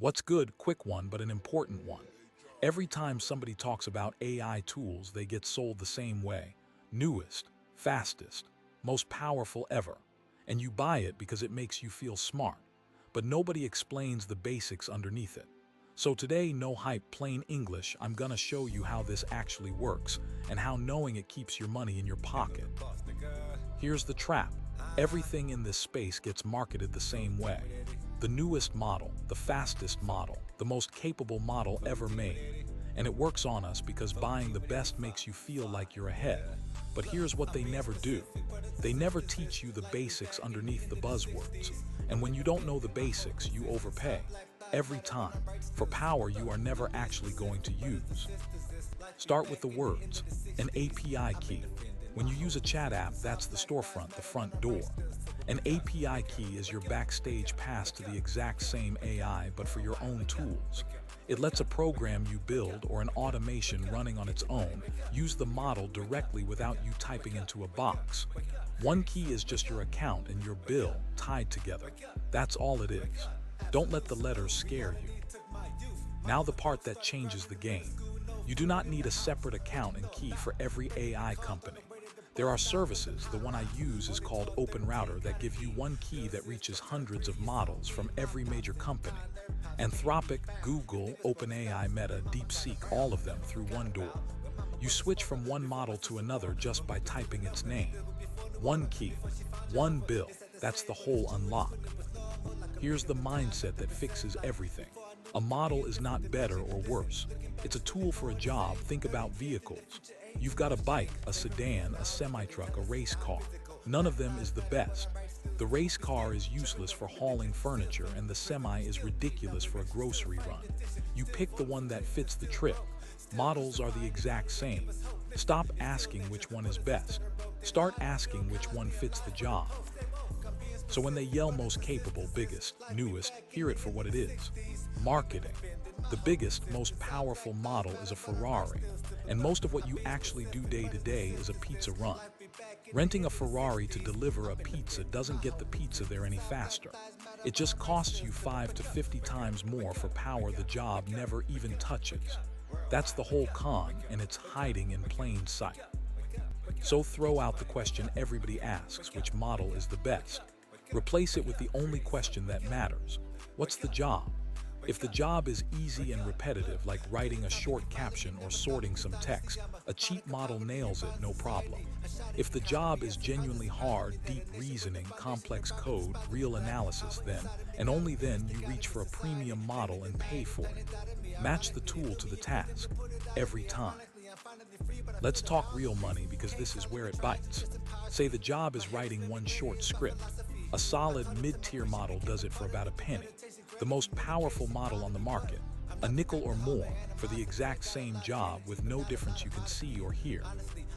What's good? Quick one, but an important one. Every time somebody talks about AI tools, they get sold the same way. Newest, fastest, most powerful ever. And you buy it because it makes you feel smart. But nobody explains the basics underneath it. So today, no hype, plain English, I'm gonna show you how this actually works and how knowing it keeps your money in your pocket. Here's the trap. Everything in this space gets marketed the same way. The newest model, the fastest model, the most capable model ever made. And it works on us because buying the best makes you feel like you're ahead. But here's what they never do. They never teach you the basics underneath the buzzwords. And when you don't know the basics, you overpay. Every time. For power you are never actually going to use. Start with the words. An API key. When you use a chat app, that's the storefront, the front door. An API key is your backstage pass to the exact same AI, but for your own tools. It lets a program you build or an automation running on its own use the model directly without you typing into a box. One key is just your account and your bill tied together. That's all it is. Don't let the letters scare you. Now the part that changes the game. You do not need a separate account and key for every AI company. There are services, the one I use is called OpenRouter, that give you one key that reaches hundreds of models from every major company. Anthropic, Google, OpenAI, Meta, DeepSeek, all of them through one door. You switch from one model to another just by typing its name. One key, one bill, that's the whole unlock. Here's the mindset that fixes everything. A model is not better or worse. It's a tool for a job. Think about vehicles. You've got a bike, a sedan, a semi-truck, a race car. None of them is the best. The race car is useless for hauling furniture and the semi is ridiculous for a grocery run. You pick the one that fits the trip. Models are the exact same. Stop asking which one is best. Start asking which one fits the job. So when they yell most capable, biggest, newest, hear it for what it is. Marketing. The biggest, most powerful model is a Ferrari, and most of what you actually do day to day is a pizza run. Renting a Ferrari to deliver a pizza doesn't get the pizza there any faster. It just costs you 5 to 50 times more for power the job never even touches. That's the whole con, and it's hiding in plain sight. So throw out the question everybody asks, which model is the best? Replace it with the only question that matters. What's the job? If the job is easy and repetitive, like writing a short caption or sorting some text, a cheap model nails it, no problem. If the job is genuinely hard, deep reasoning, complex code, real analysis, then, and only then, you reach for a premium model and pay for it. Match the tool to the task, every time. Let's talk real money because this is where it bites. Say the job is writing one short script. A solid mid-tier model does it for about a penny. The most powerful model on the market, a nickel or more, for the exact same job with no difference you can see or hear.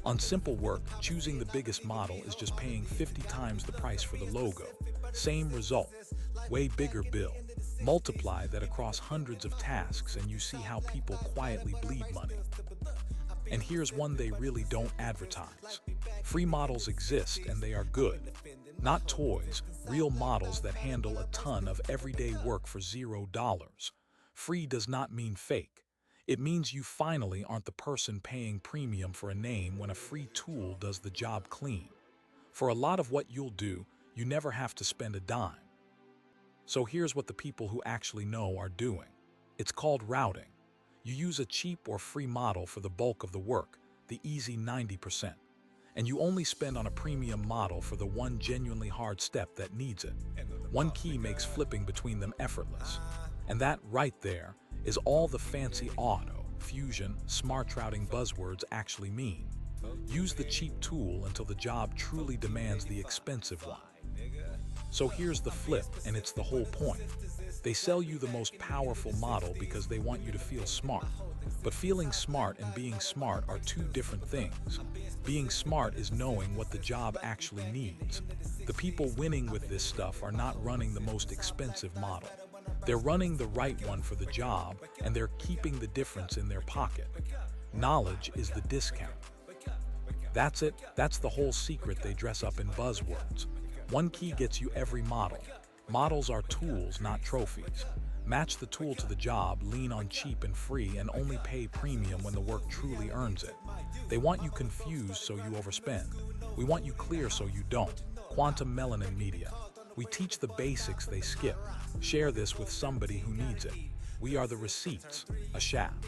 On simple work, choosing the biggest model is just paying 50 times the price for the logo. Same result, way bigger bill. Multiply that across hundreds of tasks and you see how people quietly bleed money. And here's one they really don't advertise. Free models exist and they are good. Not toys, real models that handle a ton of everyday work for $0. Free does not mean fake. It means you finally aren't the person paying premium for a name when a free tool does the job clean. For a lot of what you'll do, you never have to spend a dime. So here's what the people who actually know are doing. It's called routing. You use a cheap or free model for the bulk of the work, the easy 90%. And you only spend on a premium model for the one genuinely hard step that needs it. One key makes flipping between them effortless. And that right there is all the fancy auto, fusion, smart routing buzzwords actually mean. Use the cheap tool until the job truly demands the expensive one. So here's the flip, and it's the whole point. They sell you the most powerful model because they want you to feel smart. But feeling smart and being smart are two different things. Being smart is knowing what the job actually needs. The people winning with this stuff are not running the most expensive model. They're running the right one for the job, and they're keeping the difference in their pocket. Knowledge is the discount. That's it. That's the whole secret they dress up in buzzwords. One key gets you every model. Models are tools, not trophies. Match the tool to the job, lean on cheap and free, and only pay premium when the work truly earns it. They want you confused so you overspend. We want you clear so you don't. Quantum Melanin Media. We teach the basics they skip. Share this with somebody who needs it. We are the receipts, a shaft.